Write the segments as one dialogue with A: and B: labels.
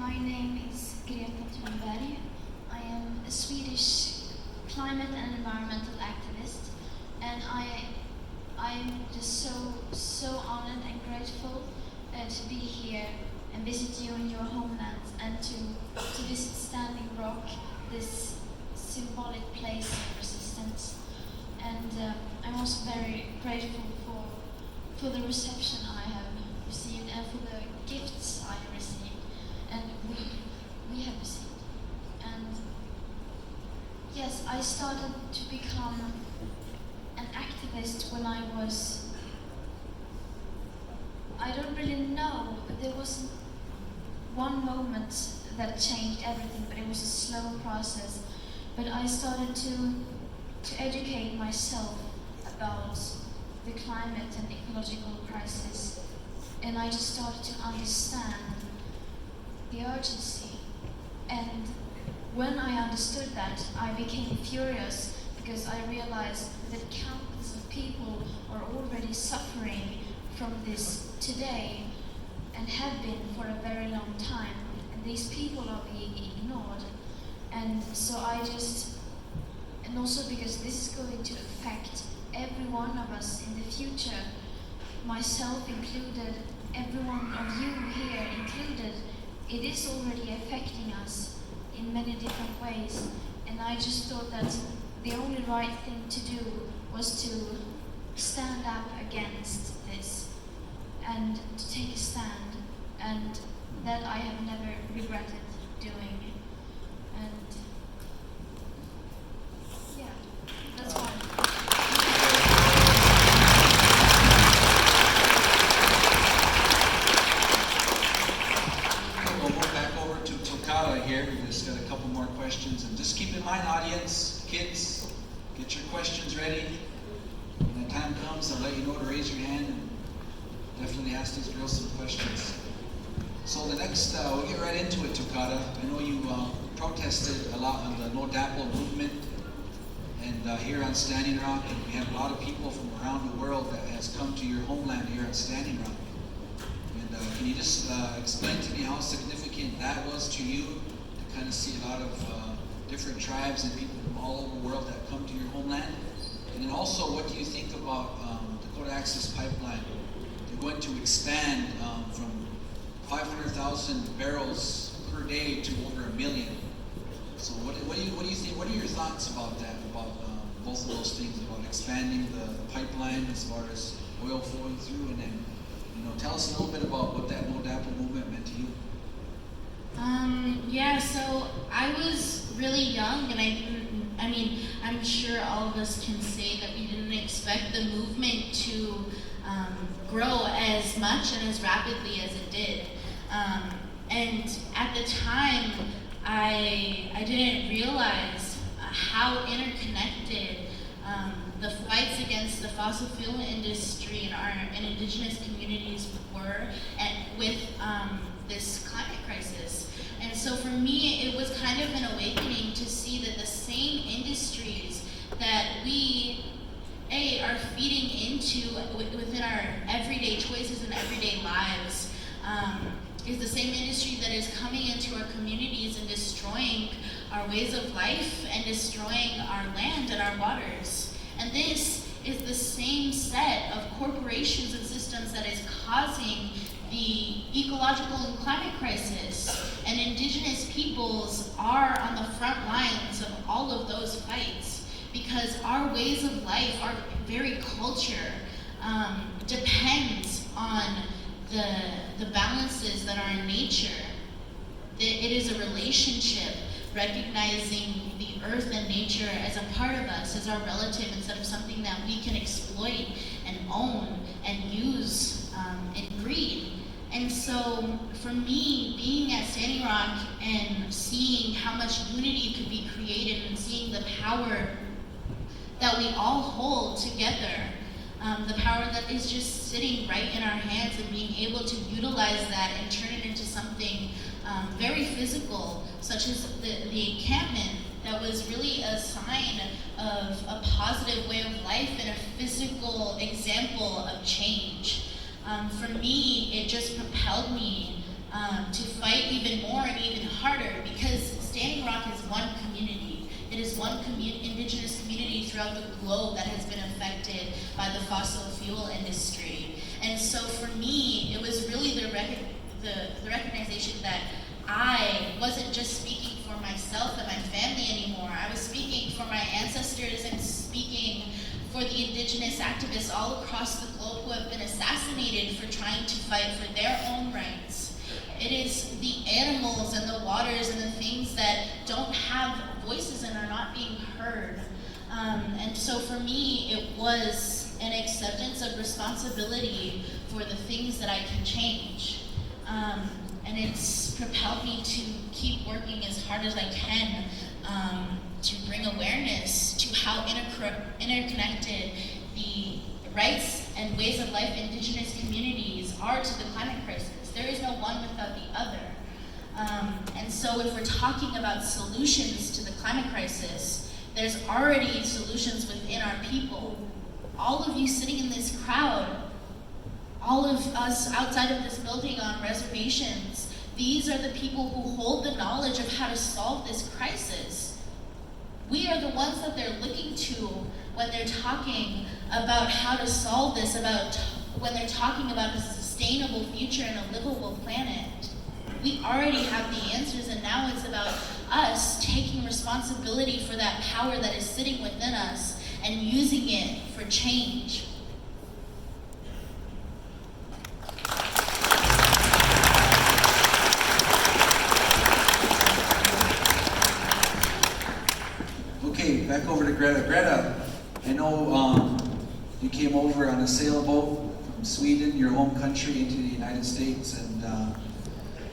A: My name is Greta Thunberg. I am a Swedish climate and environmental activist, and I'm just so honored and grateful to be here and visit you in your homeland and to visit Standing Rock, this symbolic place of resistance. And I'm also very grateful for the reception I have received and for the gifts I received and we have received. And yes, I started to become an activist when I don't really know, but there was one moment that changed everything, but it was a slow process. But I started to educate myself about the climate and ecological crisis, and I just started to understand the urgency. And when I understood that, I became furious because I realized that countless of people are already suffering from this today and have been for a very long time, and these people are being ignored. And so and also because this is going to affect every one of us in the future, myself included, every one of you here included, it is already affecting us in many different ways. And I just thought that the only right thing to do was to stand up against this and to take a stand, and that I have never regretted doing. And yeah, that's why.
B: We'll go back over to Tokata here. We've just got a couple more questions. And just keep in mind, audience, kids, get your questions ready. When the time comes, I'll let you know to raise your hand and definitely ask these girls some questions. So the next, we'll get right into it, Tokata. I know you protested a lot on the No DAPL movement and here on Standing Rock, and we have a lot of people from around the world that has come to your homeland here on Standing Rock. And can you just explain to me how significant that was to you to kind of see a lot of different tribes and people from all over the world that come to your homeland? And then also, what do you think about Dakota Access Pipeline? They're going to expand from 500,000 barrels per day to over 1 million. So what do you think? What are your thoughts about that? About both of those things, about expanding the pipeline as far as oil flowing through, and then tell us a little bit about what that No DAPL movement meant to you.
C: Yeah, so I was really young, and I'm sure all of us can say that we didn't expect the movement to grow as much and as rapidly as it did. And at the time, I didn't realize how interconnected the fights against the fossil fuel industry and indigenous communities were with this climate crisis. And so for me, it was kind of an awakening to see that the same industries that we are feeding into within our everyday choices and everyday lives is the same industry that is coming into our communities and destroying our ways of life and destroying our land and our waters. And this is the same set of corporations and systems that is causing the ecological and climate crisis. And indigenous peoples are on the front lines of all of those fights, because our ways of life, our very culture, depends on the balances that are in nature. It is a relationship, recognizing the earth and nature as a part of us, as our relative, instead of something that we can exploit and own and use and breed. And so for me, being at Standing Rock and seeing how much unity could be created and seeing the power that we all hold together, the power that is just sitting right in our hands, and being able to utilize that and turn it into something very physical, such as the encampment, that was really a sign of a positive way of life and a physical example of change. For me, it just propelled me to fight even more and It is one indigenous community throughout the globe that has been affected by the fossil fuel industry. And so for me, it was really the recognition that I wasn't just speaking for myself and my family anymore. I was speaking for my ancestors and speaking for the indigenous activists all across the globe who have been assassinated for trying to fight for their own rights. It is the animals and the waters and the things that don't have voices and are not being heard. And so for me, it was an acceptance of responsibility for the things that I can change. And it's propelled me to keep working as hard as I can to bring awareness to how interconnected the rights and ways of life indigenous communities are to the climate crisis. There is no one without the other. And so if we're talking about solutions to the climate crisis, there's already solutions within our people. All of you sitting in this crowd, all of us outside of this building on reservations, these are the people who hold the knowledge of how to solve this crisis. We are the ones that they're looking to when they're talking about how to solve this, when they're talking about a sustainable future and a livable planet. We already have the answers, and now it's about us taking responsibility for that power that is sitting within us and using it for change.
B: Okay, back over to Greta. Greta, I know you came over on a sailboat from Sweden, your home country, into the United States, and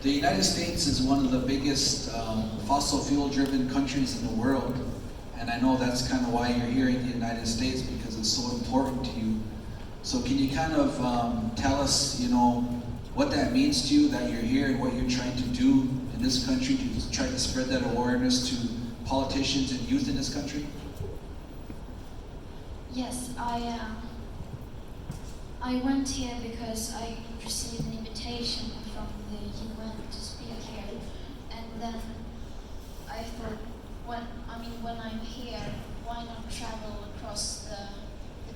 B: the United States is one of the biggest fossil fuel-driven countries in the world, and I know that's kind of why you're here in the United States, because it's so important to you. So can you kind of tell us, what that means to you, that you're here, and what you're trying to do in this country to try to spread that awareness to politicians and youth in this country?
A: Yes, I went here because I received an invitation from the UN to speak here, and then I thought, when I'm here, why not travel across the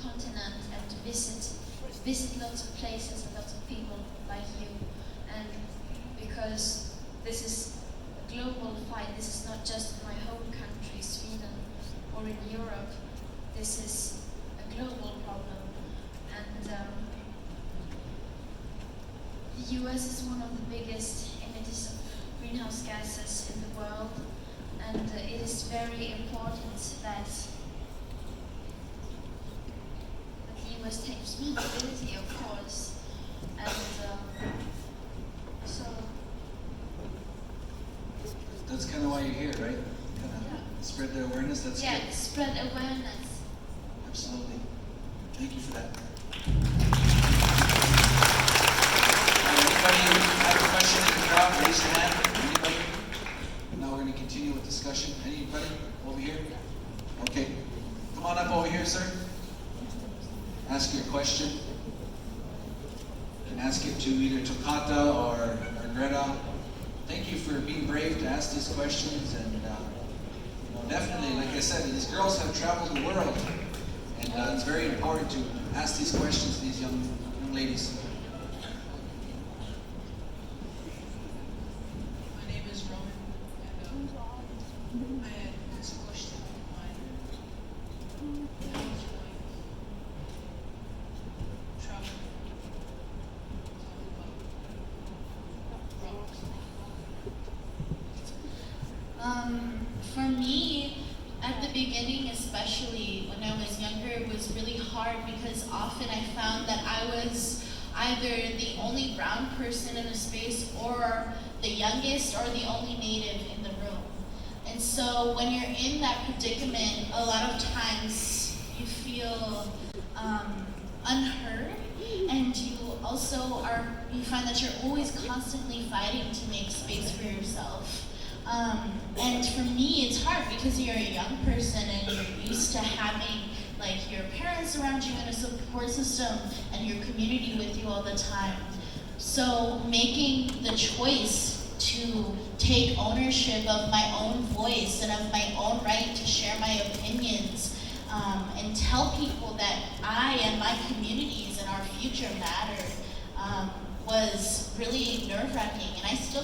A: continent and visit lots of places and lots of people like you, and because this is a global fight, this is not just my home country, Sweden, or in Europe, this is a global problem, and the US is one of the biggest emitters of greenhouse gases in the world, and it is very important that the US takes responsibility, of course, and so
B: That's kind of why you're here, right? Kind of spread the awareness. That's
A: yeah,
B: good.
A: spread awareness.
B: Absolutely. Thank you for that. Anybody have a question in the crowd? Raise your hand. Anybody? Now we're going to continue with discussion. Anybody over here? Okay. Come on up over here, sir. Ask your question. You can ask it to either Tokata or Greta. Thank you for being brave to ask these questions, and definitely, like I said, these girls have traveled the world, and it's very important to ask these questions to these young ladies.
D: My name is Roman, and I had this question of mine. I was going traveling, talking about rocks.
C: For me, at the beginning, especially when I was younger, it was really hard because often I found that I was either the only brown person in a space or the youngest or the only native in the room. And so when you're in that predicament, a lot of times you feel unheard, and you find that you're always constantly fighting to make space for yourself. And for me, it's hard because you're a young person and you're used to having your parents around you in a support system and your community with you all the time. So making the choice to take ownership of my own voice and of my own right to share my opinions, and tell people that I and my communities and our future mattered, was really nerve-wracking, and I still get